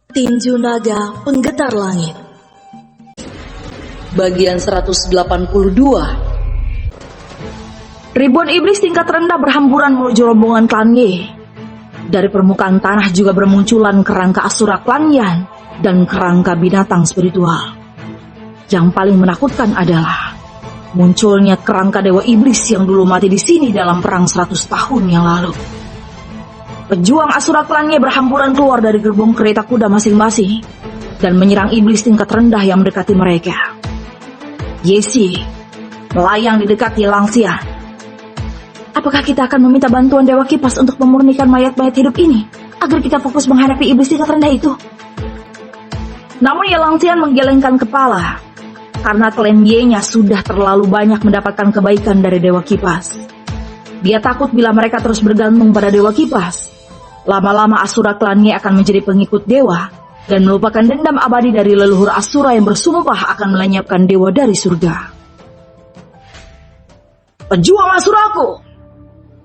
Tinju Naga Penggetar Langit. Bagian 182. Ribuan iblis tingkat rendah berhamburan menuju rombongan klan Ye. Dari permukaan tanah juga bermunculan kerangka asura klan Yan dan kerangka binatang spiritual. Yang paling menakutkan adalah munculnya kerangka dewa iblis yang dulu mati di sini dalam perang 100 tahun yang lalu. Pejuang asura klannya berhamburan keluar dari gerbong kereta kuda masing-masing dan menyerang iblis tingkat rendah yang mendekati mereka. Yesi melayang di dekat Yelangxian. Apakah kita akan meminta bantuan Dewa Kipas untuk memurnikan mayat-mayat hidup ini agar kita fokus menghadapi iblis tingkat rendah itu? Namun Yelangxian menggelengkan kepala karena klan Ye-nya sudah terlalu banyak mendapatkan kebaikan dari Dewa Kipas. Dia takut bila mereka terus bergantung pada Dewa Kipas, lama-lama Asura klannya akan menjadi pengikut dewa dan melupakan dendam abadi dari leluhur Asura yang bersumpah akan melenyapkan dewa dari surga. Pejuang Asuraku,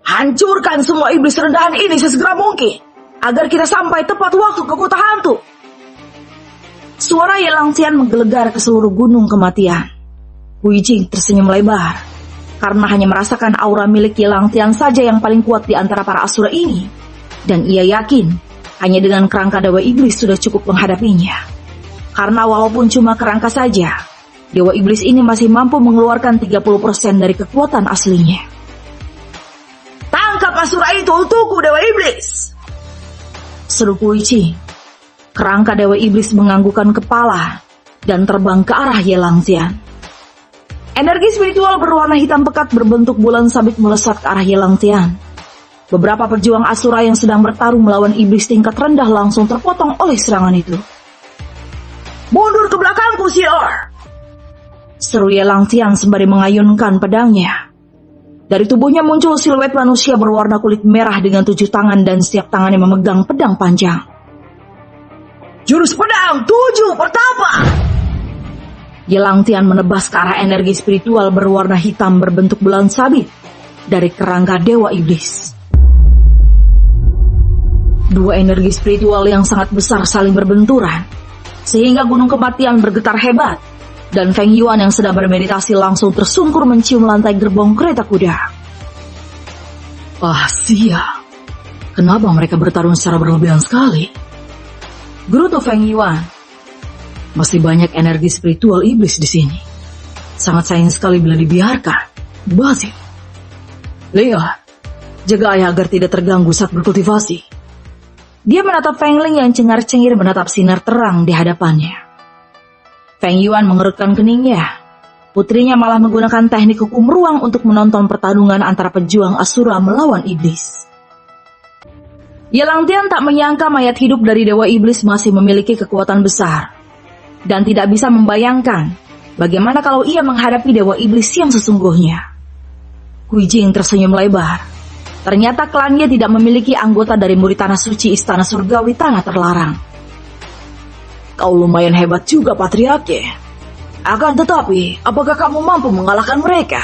hancurkan semua iblis rendahan ini sesegera mungkin agar kita sampai tepat waktu ke kota hantu. Suara Yelangxian menggelegar ke seluruh gunung kematian. Hui Jing tersenyum lebar karena hanya merasakan aura milik Yelangxian saja yang paling kuat di antara para Asura ini. Dan ia yakin, hanya dengan kerangka dewa iblis sudah cukup menghadapinya. Karena walaupun cuma kerangka saja, dewa iblis ini masih mampu mengeluarkan 30% dari kekuatan aslinya. Tangkap Asura itu untukku, dewa iblis! Seru Hui Jing. Kerangka dewa iblis menganggukkan kepala dan terbang ke arah Yelangxian. Energi spiritual berwarna hitam pekat berbentuk bulan sabit melesat ke arah Yelangxian. Beberapa pejuang Asura yang sedang bertarung melawan iblis tingkat rendah langsung terpotong oleh serangan itu. Mundur ke belakangku, Sior! Seru Yelangxian sembari mengayunkan pedangnya. Dari tubuhnya muncul siluet manusia berwarna kulit merah dengan 7 tangan dan setiap tangannya memegang pedang panjang. Jurus pedang 7 pertapa! Yelangxian menebas ke arah energi spiritual berwarna hitam berbentuk bulan sabit dari kerangka dewa iblis. Dua energi spiritual yang sangat besar saling berbenturan, sehingga gunung kematian bergetar hebat, dan Feng Yuan yang sedang bermeditasi langsung tersungkur mencium lantai gerbong kereta kuda. Ah, sia. Kenapa mereka bertarung secara berlebihan sekali? Gerutu Feng Yuan. Masih banyak energi spiritual iblis di sini. Sangat sayang sekali bila dibiarkan. Basi. Lihat, jaga ayah agar tidak terganggu saat berkultivasi. Dia menatap Feng Ling yang cengar-cengir menatap sinar terang di hadapannya. Feng Yuan mengerutkan keningnya. Putrinya malah menggunakan teknik hukum ruang untuk menonton pertarungan antara pejuang Asura melawan iblis. Yelangxian tak menyangka mayat hidup dari dewa iblis masih memiliki kekuatan besar. Dan tidak bisa membayangkan bagaimana kalau ia menghadapi dewa iblis yang sesungguhnya. Hui Jing tersenyum lebar. Ternyata klannya tidak memiliki anggota dari murid tanah suci istana surgawi tanah terlarang. Kau lumayan hebat juga, Patriarke. Akan tetapi, apakah kamu mampu mengalahkan mereka?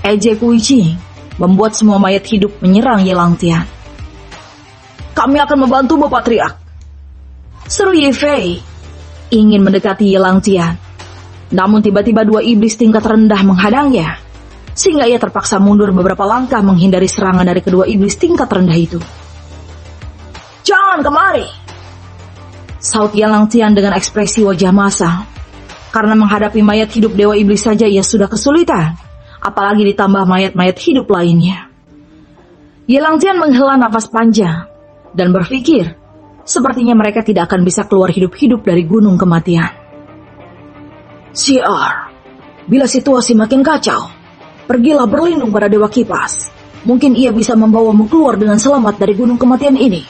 Ejek Hui Jing membuat semua mayat hidup menyerang Yelangxian. Kami akan membantumu, Patriark. Seru Ye Fei ingin mendekati Yelangxian. Namun tiba-tiba dua iblis tingkat rendah menghadangnya, sehingga ia terpaksa mundur beberapa langkah menghindari serangan dari kedua iblis tingkat rendah itu. Jangan kemari! Saut Yelangxian dengan ekspresi wajah masam. Karena menghadapi mayat hidup dewa iblis saja ia sudah kesulitan, apalagi ditambah mayat-mayat hidup lainnya. Yelangxian menghela nafas panjang dan berpikir, sepertinya mereka tidak akan bisa keluar hidup-hidup dari gunung kematian. Siar, bila situasi makin kacau, pergilah berlindung pada Dewa Kipas. Mungkin ia bisa membawamu keluar dengan selamat dari gunung kematian ini.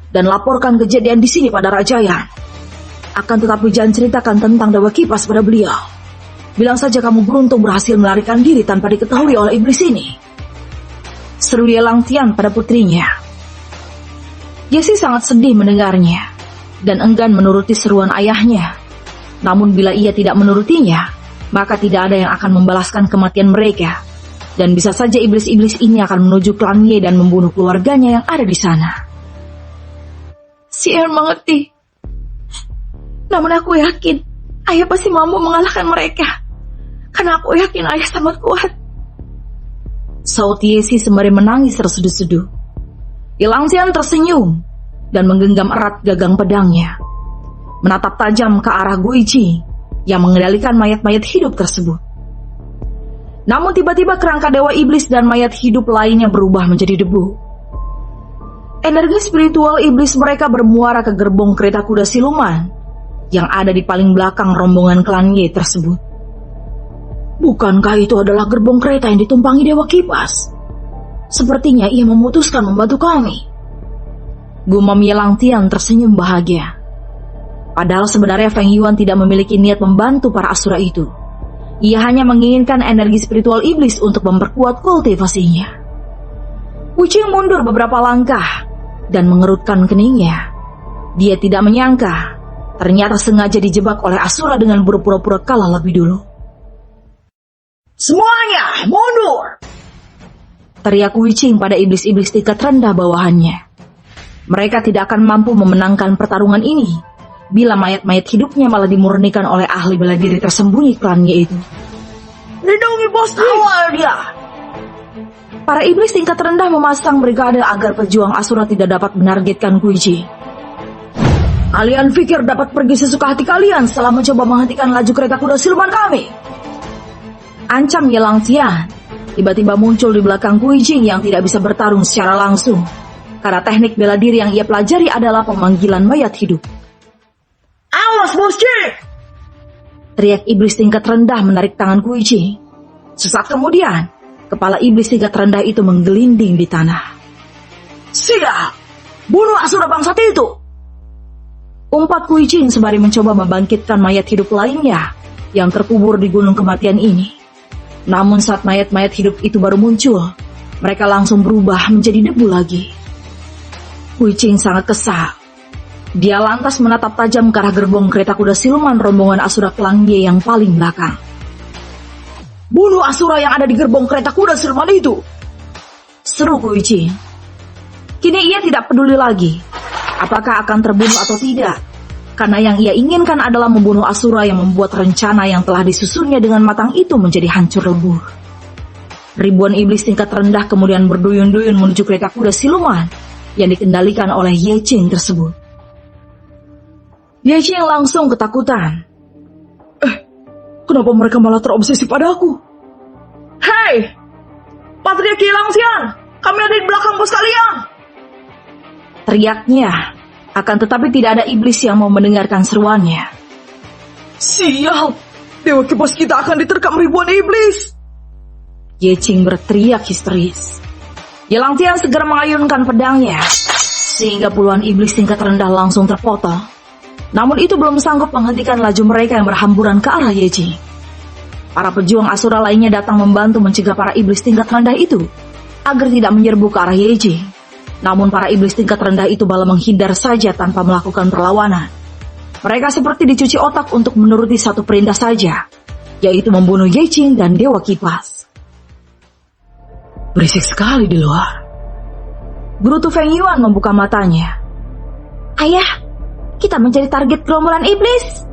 Dan laporkan kejadian di sini pada Raja Yan. Akan tetapi jangan ceritakan tentang Dewa Kipas pada beliau. Bilang saja kamu beruntung berhasil melarikan diri tanpa diketahui oleh iblis ini. Seru Yelangxian pada putrinya. Yesi sangat sedih mendengarnya dan enggan menuruti seruan ayahnya. Namun bila ia tidak menurutinya, maka tidak ada yang akan membalaskan kematian mereka. Dan bisa saja iblis-iblis ini akan menuju klan Ye dan membunuh keluarganya yang ada di sana. Sial mengerti. Namun aku yakin ayah pasti mampu mengalahkan mereka. Karena aku yakin ayah sangat kuat. Saut Yesi sembari menangis terseduh-seduh. Yelangzian tersenyum dan menggenggam erat gagang pedangnya, menatap tajam ke arah Guichi yang mengendalikan mayat-mayat hidup tersebut. Namun tiba-tiba kerangka dewa iblis dan mayat hidup lainnya berubah menjadi debu. Energi spiritual iblis mereka bermuara ke gerbong kereta kuda siluman yang ada di paling belakang rombongan klan Ye tersebut. Bukankah itu adalah gerbong kereta yang ditumpangi Dewa Kipas? Sepertinya ia memutuskan membantu kami. Gumam Yelangtian tersenyum bahagia. Padahal sebenarnya Feng Yuan tidak memiliki niat membantu para asura itu. Ia hanya menginginkan energi spiritual iblis untuk memperkuat kultivasinya. Wuching mundur beberapa langkah dan mengerutkan keningnya. Dia tidak menyangka, ternyata sengaja dijebak oleh asura dengan berpura-pura kalah lebih dulu. Semuanya mundur! Teriak Wuching pada iblis-iblis tingkat rendah bawahannya. Mereka tidak akan mampu memenangkan pertarungan ini bila mayat-mayat hidupnya malah dimurnikan oleh ahli bela diri tersembunyi klannya itu. Lindungi bos, awal dia! Para iblis tingkat rendah memasang brigade agar pejuang asura tidak dapat menargetkan Guichi. Kalian pikir dapat pergi sesuka hati kalian setelah mencoba menghentikan laju kereta kuda siluman kami? Ancam Yelangzian tiba-tiba muncul di belakang Guichi yang tidak bisa bertarung secara langsung, karena teknik bela diri yang ia pelajari adalah pemanggilan mayat hidup. Awas bosku! Teriak iblis tingkat rendah menarik tangan Guichi. Sesaat kemudian, kepala iblis tingkat rendah itu menggelinding di tanah. Siap! Bunuh asura bangsat itu! Umpat Guichi sembari mencoba membangkitkan mayat hidup lainnya yang terkubur di gunung kematian ini. Namun saat mayat-mayat hidup itu baru muncul, mereka langsung berubah menjadi debu lagi. Guichi sangat kesal. Dia lantas menatap tajam ke arah gerbong kereta kuda siluman rombongan asura klan Ye yang paling belakang. Bunuh asura yang ada di gerbong kereta kuda siluman itu! Seru Guichi. Kini ia tidak peduli lagi apakah akan terbunuh atau tidak, karena yang ia inginkan adalah membunuh asura yang membuat rencana yang telah disusunnya dengan matang itu menjadi hancur lebur. Ribuan iblis tingkat rendah kemudian berduyun-duyun menuju kereta kuda siluman yang dikendalikan oleh Ye Qing tersebut. Ye Qing langsung ketakutan. Kenapa mereka malah terobsesi padaku? Hei! Patriarki Yelangzian! Kami ada di belakang bos kalian! Teriaknya, akan tetapi tidak ada iblis yang mau mendengarkan seruannya. Sial! Dewa Kipas kita akan diterkam ribuan iblis! Ye Qing berteriak histeris. Yelangzian segera mengayunkan pedangnya, sehingga puluhan iblis tingkat rendah langsung terpotong. Namun itu belum sanggup menghentikan laju mereka yang berhamburan ke arah Ye Qing. Para pejuang asura lainnya datang membantu mencegah para iblis tingkat rendah itu agar tidak menyerbu ke arah Ye Qing. Namun para iblis tingkat rendah itu malah menghindar saja tanpa melakukan perlawanan. Mereka seperti dicuci otak untuk menuruti satu perintah saja, yaitu membunuh Ye Qing dan Dewa Kipas. Berisik sekali di luar. Guru Tu Feng Yuan membuka matanya. Ayah, kita menjadi target gerombolan iblis.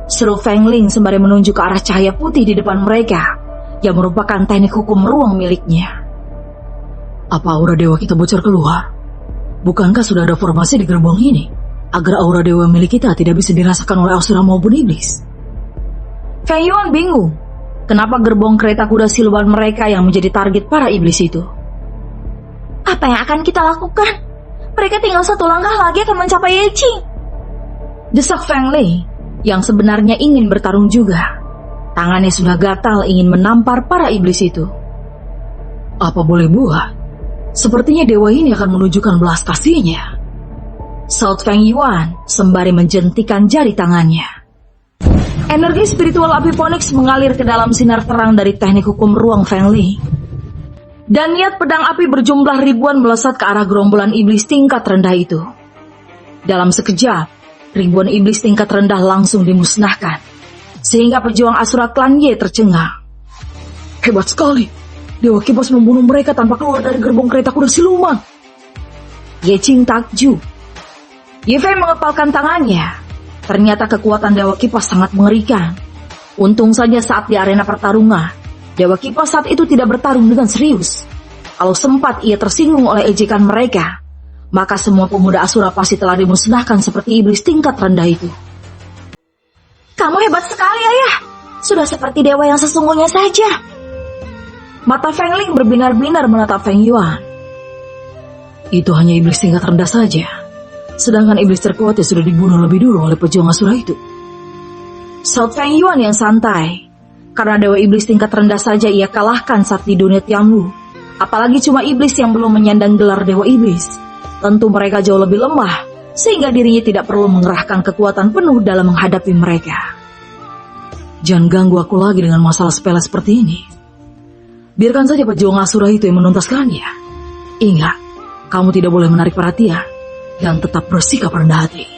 Seru Feng Ling sembari menunjuk ke arah cahaya putih di depan mereka, yang merupakan teknik hukum ruang miliknya. Apa aura dewa kita bocor keluar? Bukankah sudah ada formasi di gerbong ini, agar aura dewa milik kita tidak bisa dirasakan oleh asura maupun iblis? Feng Yuan bingung, kenapa gerbong kereta kuda siluman mereka yang menjadi target para iblis itu. Apa yang akan kita lakukan? Mereka tinggal satu langkah lagi akan mencapai Ye Qing. Desak Feng Lei, yang sebenarnya ingin bertarung juga. Tangannya sudah gatal ingin menampar para iblis itu. Apa boleh buat? Sepertinya dewa ini akan menunjukkan belas kasihnya. Saut Feng Yuan sembari menjentikan jari tangannya. Energi spiritual api Phoenix mengalir ke dalam sinar terang dari teknik hukum ruang Feng Lei. Dan niat pedang api berjumlah ribuan melesat ke arah gerombolan iblis tingkat rendah itu. Dalam sekejap, ribuan iblis tingkat rendah langsung dimusnahkan, sehingga pejuang asura klan Ye tercengang. Hebat sekali, Dewa Kipas membunuh mereka tanpa keluar dari gerbong kereta kuda siluman. Ye Qing takjub. Ye Fei mengepalkan tangannya. Ternyata kekuatan Dewa Kipas sangat mengerikan. Untung saja saat di arena pertarungan, Dewa Kipas saat itu tidak bertarung dengan serius. Kalau sempat ia tersinggung oleh ejekan mereka, maka semua pemuda Asura pasti telah dimusnahkan seperti iblis tingkat rendah itu. Kamu hebat sekali, Ayah. Sudah seperti dewa yang sesungguhnya saja. Mata Feng Ling berbinar-binar menatap Feng Yuan. Itu hanya iblis tingkat rendah saja. Sedangkan iblis terkuatnya sudah dibunuh lebih dulu oleh pejuang Asura itu. Saut Feng Yuan yang santai. Karena dewa iblis tingkat rendah saja ia kalahkan saat di dunia Tianwu. Apalagi cuma iblis yang belum menyandang gelar dewa iblis. Tentu mereka jauh lebih lemah, sehingga dirinya tidak perlu mengerahkan kekuatan penuh dalam menghadapi mereka. Jangan ganggu aku lagi dengan masalah sepele seperti ini. Biarkan saja pejuang Asura itu yang menuntaskannya. Ingat, kamu tidak boleh menarik perhatian dan tetap bersikap rendah hati.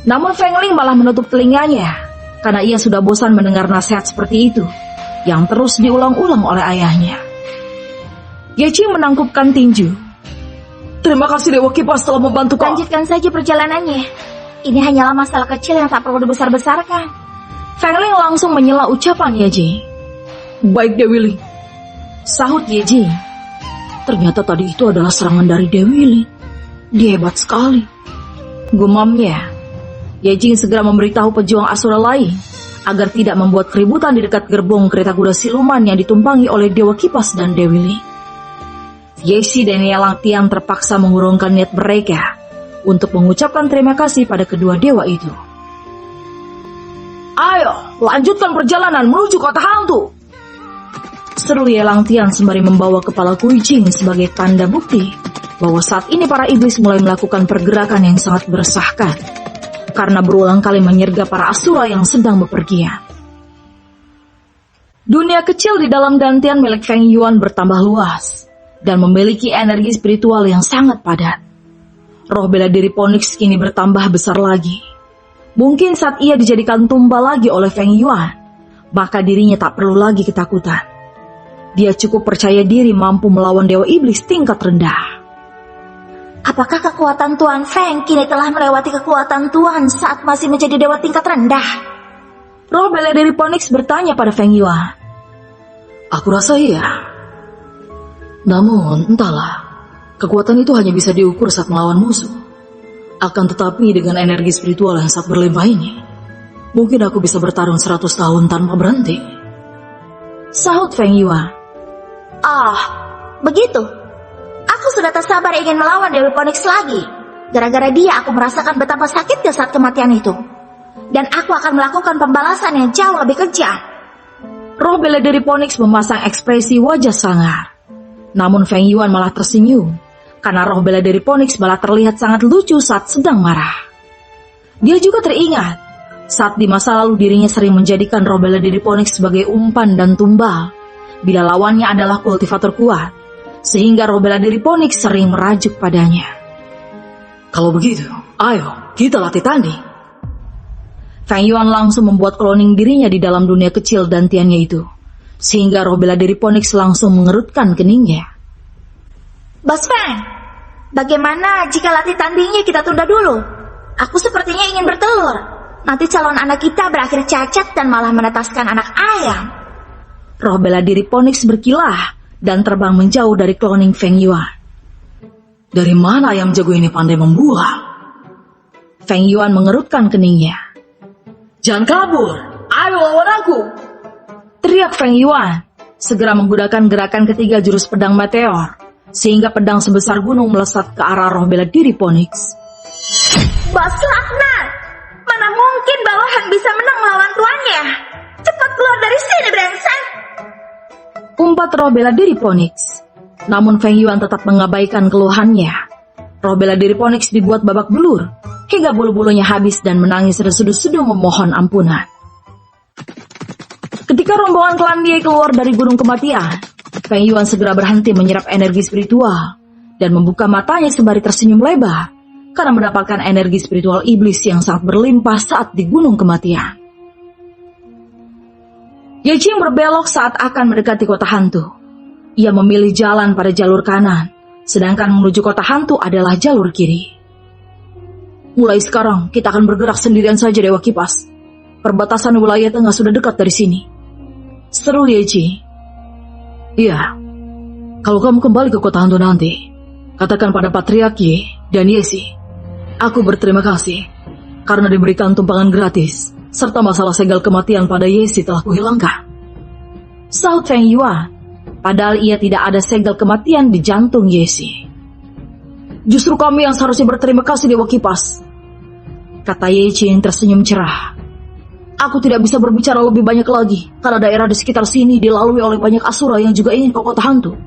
Namun Feng Ling malah menutup telinganya, karena ia sudah bosan mendengar nasihat seperti itu, yang terus diulang-ulang oleh ayahnya. Ye Qing menangkupkan tinju. Terima kasih Dewa Kipas telah membantu kau. Lanjutkan saja perjalanannya. Ini hanyalah masalah kecil yang tak perlu dibesar-besarkan. Feng Ling langsung menyela ucapan Ye Qing. Baik Dewi Ling, Sahut Ye Qing. ternyata tadi itu adalah serangan dari Dewi Ling. Dia hebat sekali. Gumamnya. Ye Qing segera memberitahu pejuang Asura lain agar tidak membuat keributan di dekat gerbong kereta kuda siluman yang ditumpangi oleh Dewa Kipas dan Dewi Ling. Ye Xi dan Ye Langtian terpaksa mengurungkan niat mereka untuk mengucapkan terima kasih pada kedua dewa itu. Ayo, lanjutkan perjalanan menuju kota hantu. Seru Ye Langtian sembari membawa kepala Kui Qing sebagai tanda bukti bahwa saat ini para iblis mulai melakukan pergerakan yang sangat meresahkan karena berulang kali menyergap para Asura yang sedang bepergian. Dunia kecil di dalam dantian milik Feng Yuan bertambah luas dan memiliki energi spiritual yang sangat padat. Roh bela diri Phoenix kini bertambah besar lagi. Mungkin saat ia dijadikan tumbal lagi oleh Feng Yuan, maka dirinya tak perlu lagi ketakutan. Dia cukup percaya diri mampu melawan dewa iblis tingkat rendah. Apakah kekuatan Tuan Feng kini telah melewati kekuatan Tuan saat masih menjadi dewa tingkat rendah? Roh bela diri Phoenix bertanya pada Feng Yuan. Aku rasa iya. Namun, entahlah, kekuatan itu hanya bisa diukur saat melawan musuh. Akan tetapi dengan energi spiritual yang sangat berlimpah ini, mungkin aku bisa bertarung 100 tahun tanpa berhenti. Sahut Feng Yuan. Oh, begitu. Aku sudah tak sabar ingin melawan Dewi Phoenix lagi. Gara-gara dia aku merasakan betapa sakitnya saat kematian itu. Dan aku akan melakukan pembalasan yang jauh lebih kejam. Roh bela diri Phoenix memasang ekspresi wajah sangar. Namun Feng Yuan malah tersenyum, karena roh bela diri Phoenix malah terlihat sangat lucu saat sedang marah. Dia juga teringat, saat di masa lalu dirinya sering menjadikan roh bela diri Phoenix sebagai umpan dan tumbal, bila lawannya adalah kultivator kuat, sehingga roh bela diri Phoenix sering merajuk padanya. Kalau begitu, ayo, kita latih tanding. Feng Yuan langsung membuat cloning dirinya di dalam dunia kecil dantiannya itu, sehingga roh bela diri Phoenix langsung mengerutkan keningnya. Bos Feng, bagaimana jika latih tandingnya kita tunda dulu? Aku sepertinya ingin bertelur. Nanti calon anak kita berakhir cacat dan malah menetaskan anak ayam. Roh bela diri Phoenix berkilah dan terbang menjauh dari cloning Feng Yuan. Dari mana ayam jago ini pandai membuah? Feng Yuan mengerutkan keningnya. Jangan kabur, ayo lawan aku! Teriak Feng Yuan, segera menggunakan gerakan ketiga jurus pedang meteor, sehingga pedang sebesar gunung melesat ke arah roh bela diri Phoenix. Bos laknat, mana mungkin bawahan bisa menang melawan tuannya? Cepat keluar dari sini, brengsek! Umpat roh bela diri Phoenix. Namun Feng Yuan tetap mengabaikan keluhannya. Roh bela diri Phoenix dibuat babak belur, hingga bulu-bulunya habis dan menangis resuduh-seduh memohon ampunan. Ketika rombongan klan Ye keluar dari gunung kematian, Feng Yuan segera berhenti menyerap energi spiritual dan membuka matanya sembari tersenyum lebar karena mendapatkan energi spiritual iblis yang sangat berlimpah saat di gunung kematian. Ye Qing berbelok saat akan mendekati kota hantu. Ia memilih jalan pada jalur kanan, sedangkan menuju kota hantu adalah jalur kiri. Mulai sekarang, kita akan bergerak sendirian saja, Dewa Kipas. Perbatasan wilayah tengah sudah dekat dari sini. Seru, Yeji. Iya. Kalau kamu kembali ke kota hantu nanti, katakan pada Patriark Ye dan Yesi, aku berterima kasih karena diberikan tumpangan gratis, serta masalah segel kematian pada Yesi telah kuhilangkan. Sahut Feng Yuan, padahal ia tidak ada segel kematian di jantung Yesi. Justru kami yang seharusnya berterima kasih, Dewa Kipas, kata Ye Qing tersenyum cerah. Aku tidak bisa berbicara lebih banyak lagi, karena daerah di sekitar sini dilalui oleh banyak asura yang juga ingin ke kota hantu.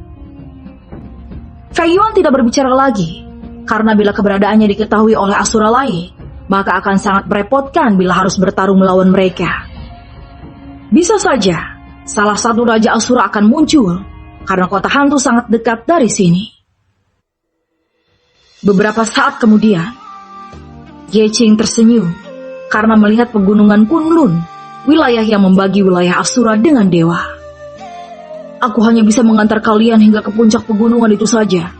Feng Yuan tidak berbicara lagi, karena bila keberadaannya diketahui oleh asura lain, maka akan sangat merepotkan bila harus bertarung melawan mereka. Bisa saja, salah satu raja asura akan muncul, karena kota hantu sangat dekat dari sini. Beberapa saat kemudian, Ye Qing tersenyum karena melihat pegunungan Kunlun, wilayah yang membagi wilayah Asura dengan dewa. Aku hanya bisa mengantar kalian hingga ke puncak pegunungan itu saja.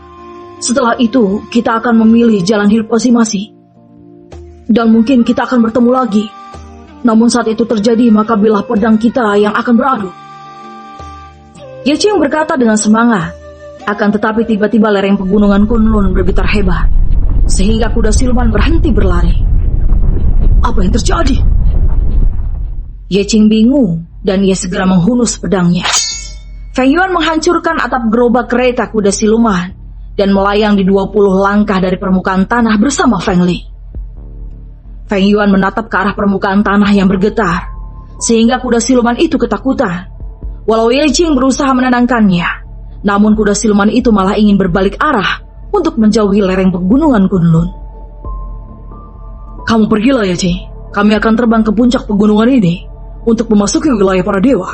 Setelah itu, kita akan memilih jalan hidup masing-masing. Dan mungkin kita akan bertemu lagi. Namun saat itu terjadi, maka bilah pedang kita yang akan beradu. Ye Qing berkata dengan semangat. Akan tetapi tiba-tiba lereng pegunungan Kunlun bergetar hebat, sehingga kuda siluman berhenti berlari. Apa yang terjadi? Ye Qing bingung dan ia segera menghunus pedangnya. Feng Yuan menghancurkan atap gerobak kereta kuda siluman dan melayang di 20 langkah dari permukaan tanah bersama Feng Li. Feng Yuan menatap ke arah permukaan tanah yang bergetar, sehingga kuda siluman itu ketakutan. Walau Ye Qing berusaha menenangkannya, namun kuda siluman itu malah ingin berbalik arah untuk menjauhi lereng pegunungan Kunlun. Kamu pergilah, Ye Qing. Kami akan terbang ke puncak pegunungan ini untuk memasuki wilayah para dewa.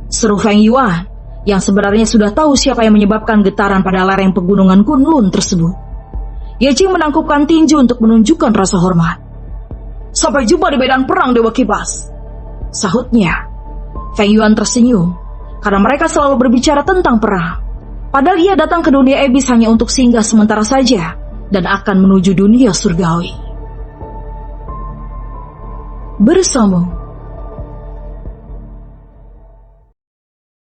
Seru Feng Yuan, yang sebenarnya sudah tahu siapa yang menyebabkan getaran pada lereng pegunungan Kunlun tersebut. Ye Qing menangkupkan tinju untuk menunjukkan rasa hormat. Sampai jumpa di medan perang, Dewa Kipas, sahutnya. Feng Yuan tersenyum karena mereka selalu berbicara tentang perang. Padahal ia datang ke dunia Ebis hanya untuk singgah sementara saja dan akan menuju dunia surgawi. Bersama